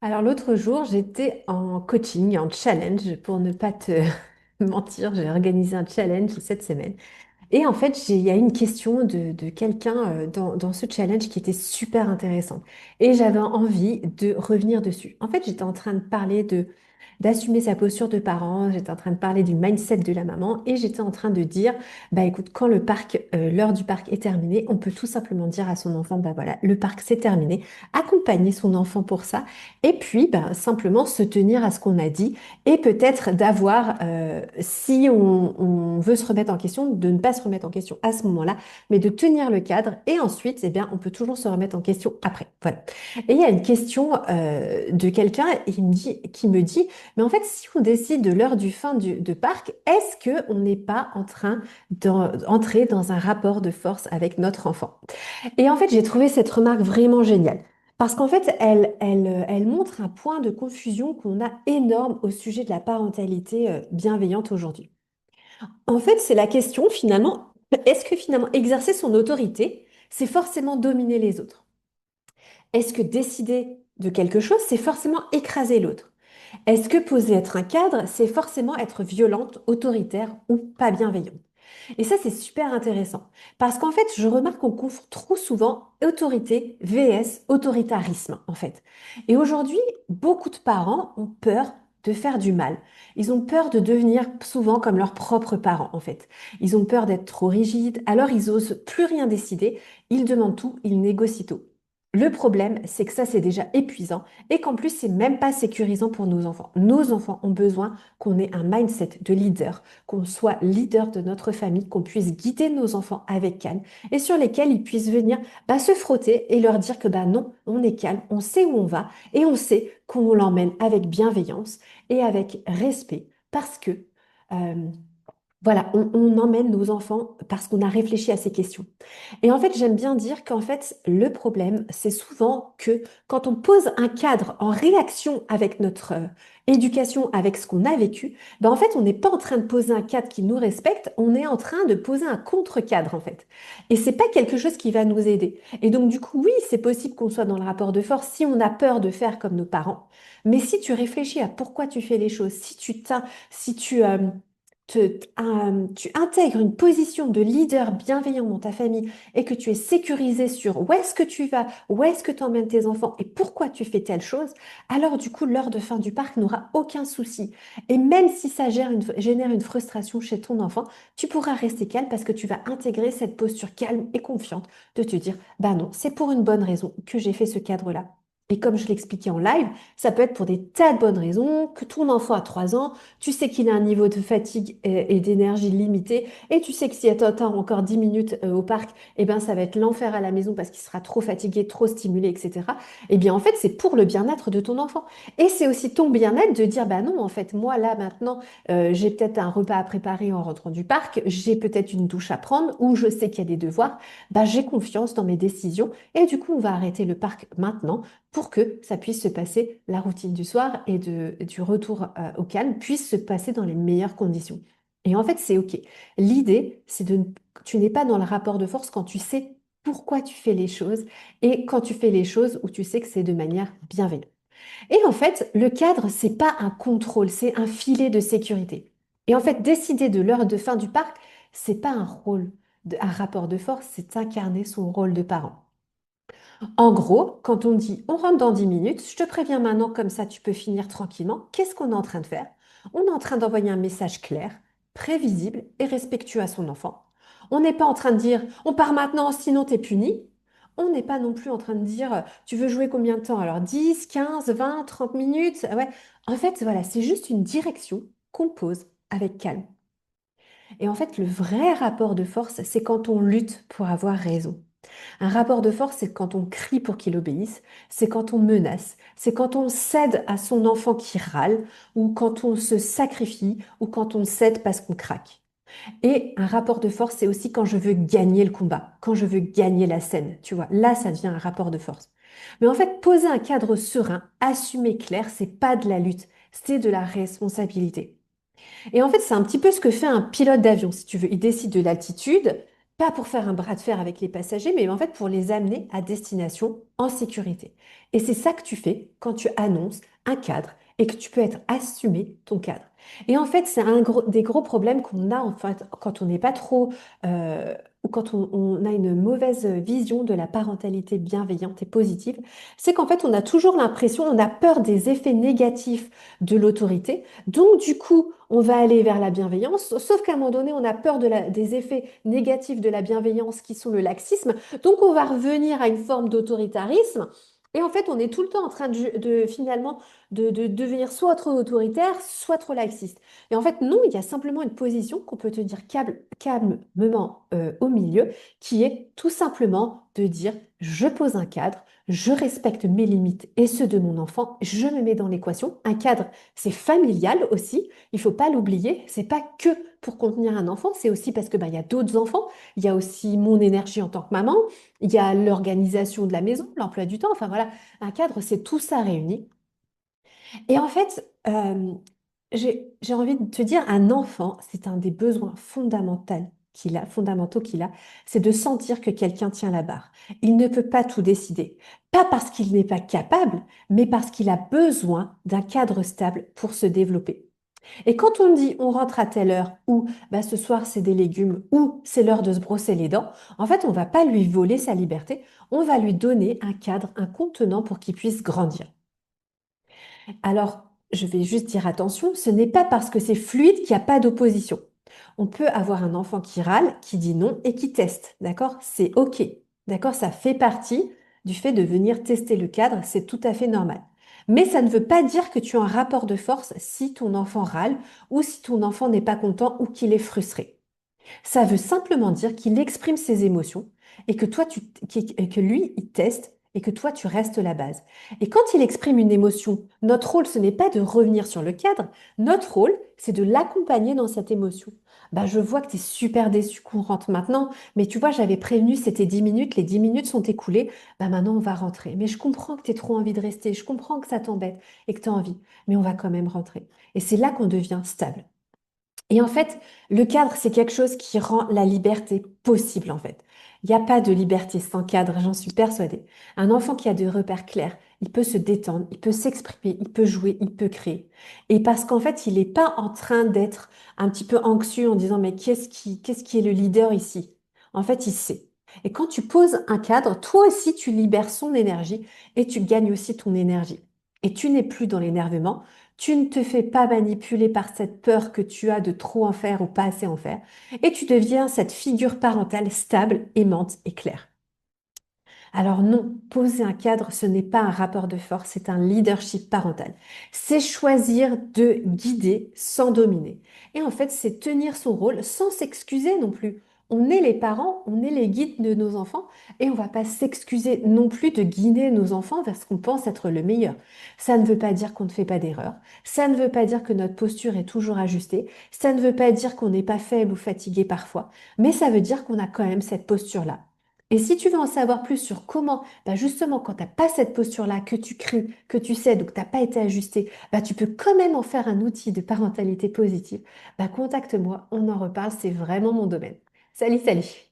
Alors l'autre jour, j'étais en coaching, en challenge, pour ne pas te mentir, j'ai organisé un challenge cette semaine. Et en fait, il y a une question de quelqu'un dans ce challenge qui était super intéressante. Et j'avais envie de revenir dessus. En fait, j'étais en train de parler d'assumer sa posture de parent, j'étais en train de parler du mindset de la maman et j'étais en train de dire, bah écoute, quand l'heure du parc est terminée, on peut tout simplement dire à son enfant, bah voilà, le parc c'est terminé, accompagner son enfant pour ça et puis bah, simplement se tenir à ce qu'on a dit et peut-être d'avoir, si on veut se remettre en question, de ne pas se remettre en question à ce moment-là, mais de tenir le cadre et ensuite, eh bien, on peut toujours se remettre en question après. Voilà. Et il y a une question de quelqu'un qui me dit, mais en fait, si on décide de l'heure du fin de parc, est-ce qu'on n'est pas en train d'entrer dans un rapport de force avec notre enfant? Et en fait, j'ai trouvé cette remarque vraiment géniale. Parce qu'en fait, elle montre un point de confusion qu'on a énorme au sujet de la parentalité bienveillante aujourd'hui. En fait, c'est la question finalement, est-ce que finalement exercer son autorité, c'est forcément dominer les autres? Est-ce que décider de quelque chose, c'est forcément écraser l'autre? Est-ce que poser être un cadre, c'est forcément être violente, autoritaire ou pas bienveillante? Et ça, c'est super intéressant. Parce qu'en fait, je remarque qu'on confond trop souvent autorité vs autoritarisme, en fait. Et aujourd'hui, beaucoup de parents ont peur de faire du mal. Ils ont peur de devenir souvent comme leurs propres parents, en fait. Ils ont peur d'être trop rigides, alors ils osent plus rien décider, ils demandent tout, ils négocient tout. Le problème, c'est que ça, c'est déjà épuisant et qu'en plus, c'est même pas sécurisant pour nos enfants. Nos enfants ont besoin qu'on ait un mindset de leader, qu'on soit leader de notre famille, qu'on puisse guider nos enfants avec calme et sur lesquels ils puissent venir bah, se frotter et leur dire que bah non, on est calme, on sait où on va et on sait qu'on l'emmène avec bienveillance et avec respect parce que euh, voilà, on emmène nos enfants parce qu'on a réfléchi à ces questions. Et en fait, j'aime bien dire qu'en fait, le problème, c'est souvent que quand on pose un cadre en réaction avec notre éducation, avec ce qu'on a vécu, ben en fait, on n'est pas en train de poser un cadre qui nous respecte, on est en train de poser un contre-cadre, en fait. Et c'est pas quelque chose qui va nous aider. Et donc, du coup, oui, c'est possible qu'on soit dans le rapport de force si on a peur de faire comme nos parents. Mais si tu réfléchis à pourquoi tu fais les choses, si tu intègres une position de leader bienveillant dans ta famille et que tu es sécurisé sur où est-ce que tu vas, où est-ce que tu emmènes tes enfants et pourquoi tu fais telle chose, alors du coup, l'heure de fin du parc n'aura aucun souci. Et même si ça génère une frustration chez ton enfant, tu pourras rester calme parce que tu vas intégrer cette posture calme et confiante de te dire, bah non, c'est pour une bonne raison que j'ai fait ce cadre-là. Et comme je l'expliquais en live, ça peut être pour des tas de bonnes raisons, que ton enfant a 3 ans, tu sais qu'il a un niveau de fatigue et d'énergie limité, et tu sais que si tu attends encore 10 minutes au parc, eh ben, ça va être l'enfer à la maison parce qu'il sera trop fatigué, trop stimulé, etc. Eh bien, en fait, c'est pour le bien-être de ton enfant. Et c'est aussi ton bien-être de dire, bah non, en fait, moi, là, maintenant, j'ai peut-être un repas à préparer en rentrant du parc, j'ai peut-être une douche à prendre, ou je sais qu'il y a des devoirs, bah, j'ai confiance dans mes décisions, et du coup, on va arrêter le parc maintenant pour que ça puisse se passer, la routine du soir et du retour au calme puisse se passer dans les meilleures conditions. Et en fait, c'est OK. L'idée, c'est tu n'es pas dans le rapport de force quand tu sais pourquoi tu fais les choses et quand tu fais les choses où tu sais que c'est de manière bienveillante. Et en fait, le cadre, c'est pas un contrôle, c'est un filet de sécurité. Et en fait, décider de l'heure de fin du parc, c'est pas un rôle, un rapport de force, c'est incarner son rôle de parent. En gros, quand on dit on rentre dans 10 minutes, je te préviens maintenant, comme ça tu peux finir tranquillement, qu'est-ce qu'on est en train de faire? On est en train d'envoyer un message clair, prévisible et respectueux à son enfant. On n'est pas en train de dire on part maintenant, sinon t'es puni. On n'est pas non plus en train de dire tu veux jouer combien de temps? Alors 10, 15, 20, 30 minutes. Ouais. En fait, voilà, c'est juste une direction qu'on pose avec calme. Et en fait, le vrai rapport de force, c'est quand on lutte pour avoir raison. Un rapport de force, c'est quand on crie pour qu'il obéisse, c'est quand on menace, c'est quand on cède à son enfant qui râle, ou quand on se sacrifie, ou quand on cède parce qu'on craque. Et un rapport de force, c'est aussi quand je veux gagner le combat, quand je veux gagner la scène, tu vois. Là, ça devient un rapport de force. Mais en fait, poser un cadre serein, assumer clair, c'est pas de la lutte, c'est de la responsabilité. Et en fait, c'est un petit peu ce que fait un pilote d'avion, si tu veux. Il décide de l'altitude, pas pour faire un bras de fer avec les passagers, mais en fait pour les amener à destination en sécurité. Et c'est ça que tu fais quand tu annonces un cadre et que tu peux être assumé ton cadre. Et en fait, c'est des gros problèmes qu'on a en fait quand on n'est pas trop ou quand on a une mauvaise vision de la parentalité bienveillante et positive, c'est qu'en fait on a toujours l'impression, on a peur des effets négatifs de l'autorité. Donc du coup, on va aller vers la bienveillance, sauf qu'à un moment donné, on a peur des effets négatifs de la bienveillance qui sont le laxisme. Donc on va revenir à une forme d'autoritarisme. Et en fait, on est tout le temps en train finalement de devenir soit trop autoritaire, soit trop laxiste. Et en fait, non, il y a simplement une position qu'on peut te dire calmement au milieu, qui est tout simplement de dire, je pose un cadre, je respecte mes limites et ceux de mon enfant, je me mets dans l'équation. Un cadre, c'est familial aussi, il faut pas l'oublier, c'est pas que pour contenir un enfant, c'est aussi parce que il y a d'autres enfants, il y a aussi mon énergie en tant que maman, il y a l'organisation de la maison, l'emploi du temps, enfin voilà, un cadre, c'est tout ça réuni. Et en fait, j'ai envie de te dire, un enfant, c'est un des besoins fondamentaux qu'il a, c'est de sentir que quelqu'un tient la barre. Il ne peut pas tout décider. Pas parce qu'il n'est pas capable, mais parce qu'il a besoin d'un cadre stable pour se développer. Et quand on dit on rentre à telle heure, ou ce soir c'est des légumes, ou c'est l'heure de se brosser les dents, en fait, on va pas lui voler sa liberté, on va lui donner un cadre, un contenant pour qu'il puisse grandir. Alors, je vais juste dire attention, ce n'est pas parce que c'est fluide qu'il n'y a pas d'opposition. On peut avoir un enfant qui râle, qui dit non et qui teste, d'accord? C'est OK, d'accord? Ça fait partie du fait de venir tester le cadre, c'est tout à fait normal. Mais ça ne veut pas dire que tu as un rapport de force si ton enfant râle ou si ton enfant n'est pas content ou qu'il est frustré. Ça veut simplement dire qu'il exprime ses émotions et que et que lui, il teste et que toi, tu restes la base. Et quand il exprime une émotion, notre rôle, ce n'est pas de revenir sur le cadre. Notre rôle, c'est de l'accompagner dans cette émotion. Je vois que tu es super déçu qu'on rentre maintenant, mais tu vois, j'avais prévenu, c'était 10 minutes, les 10 minutes sont écoulées, maintenant on va rentrer. Mais je comprends que tu aies trop envie de rester, je comprends que ça t'embête et que tu as envie, mais on va quand même rentrer. Et c'est là qu'on devient stable. Et en fait, le cadre, c'est quelque chose qui rend la liberté possible, en fait. Il n'y a pas de liberté sans cadre, j'en suis persuadée. Un enfant qui a des repères clairs, il peut se détendre, il peut s'exprimer, il peut jouer, il peut créer. Et parce qu'en fait, il n'est pas en train d'être un petit peu anxieux en disant, mais qu'est-ce qui est le leader ici? En fait, il sait. Et quand tu poses un cadre, toi aussi, tu libères son énergie et tu gagnes aussi ton énergie. Et tu n'es plus dans l'énervement, tu ne te fais pas manipuler par cette peur que tu as de trop en faire ou pas assez en faire, et tu deviens cette figure parentale stable, aimante et claire. Alors non, poser un cadre, ce n'est pas un rapport de force, c'est un leadership parental. C'est choisir de guider sans dominer. Et en fait, c'est tenir son rôle sans s'excuser non plus. On est les parents, on est les guides de nos enfants et on ne va pas s'excuser non plus de guider nos enfants vers ce qu'on pense être le meilleur. Ça ne veut pas dire qu'on ne fait pas d'erreur, ça ne veut pas dire que notre posture est toujours ajustée, ça ne veut pas dire qu'on n'est pas faible ou fatigué parfois, mais ça veut dire qu'on a quand même cette posture-là. Et si tu veux en savoir plus sur comment, justement, quand tu n'as pas cette posture-là, que tu cries, que tu cèdes ou que tu n'as pas été ajusté, tu peux quand même en faire un outil de parentalité positive, contacte-moi, on en reparle, c'est vraiment mon domaine. Salut, salut!